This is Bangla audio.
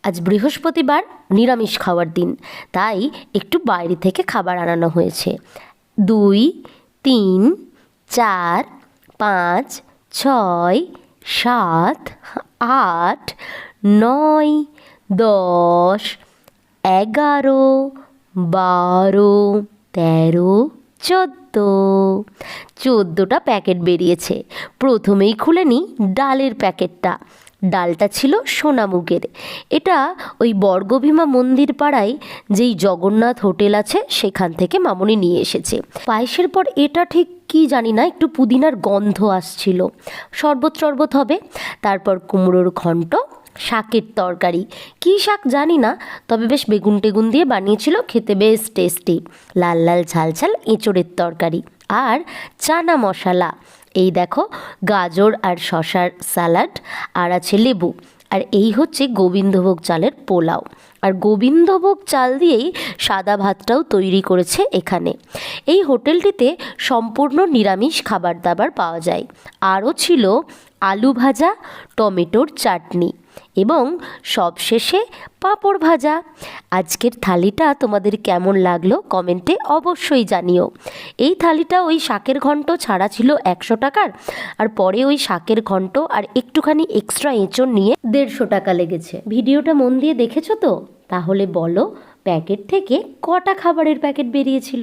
আজ বৃহস্পতিবার, নিরামিষ খাওয়ার দিন, তাই একটু বাইরে থেকে খাবার আনানো হয়েছে। 2, 3, 4, 5, 6, 7, 8, 9, 10, 11, 12, 13, 14টা প্যাকেট বেরিয়েছে। প্রথমেই খুলে নিই ডালের প্যাকেটটা। ডালটা ছিল সোনামুগের। এটা ওই বর্গভীমা মন্দির পাড়ায় যেই জগন্নাথ হোটেল আছে সেখান থেকে মামনি নিয়ে এসেছে। পায়েসের পর এটা ঠিক কি জানি না, একটু পুদিনার গন্ধ আসছিল। শরবত শরবত হবে। তারপর কুমড়োর ঘন্ট, শাকের তরকারি, কী শাক জানি না, তবে বেশ বেগুন টেগুন দিয়ে বানিয়েছিল, খেতে বেশ টেস্টি। লাল লাল ঝাল ঝাল এঁচোড়ের তরকারি আর চানা মশলা। এই দেখো গাজর আর শশার স্যালাড, আর আছে লেবু। আর এই হচ্ছে গোবিন্দভোগ চালের পোলাও। আর গোবিন্দভোগ চাল দিয়েই সাদা ভাতটাও তৈরি করেছে এখানে। এই হোটেলটিতে সম্পূর্ণ নিরামিষ খাবার দাবার পাওয়া যায়। আরও ছিল আলু ভাজা, টমেটোর চাটনি এবং সবশেষে পাঁপড় ভাজা। আজকের থালিটা তোমাদের কেমন লাগলো কমেন্টে অবশ্যই জানিও। এই থালিটা ওই শাকের ঘন্ট ছাড়া ছিল 100 টাকার, আর পরে ওই শাকের ঘন্ট আর একটুখানি এক্সট্রা এঁচড় নিয়ে 150 টাকা লেগেছে। ভিডিওটা মন দিয়ে দেখেছো তো? তাহলে বলো প্যাকেট থেকে কটা খাবারের প্যাকেট বেরিয়েছিল?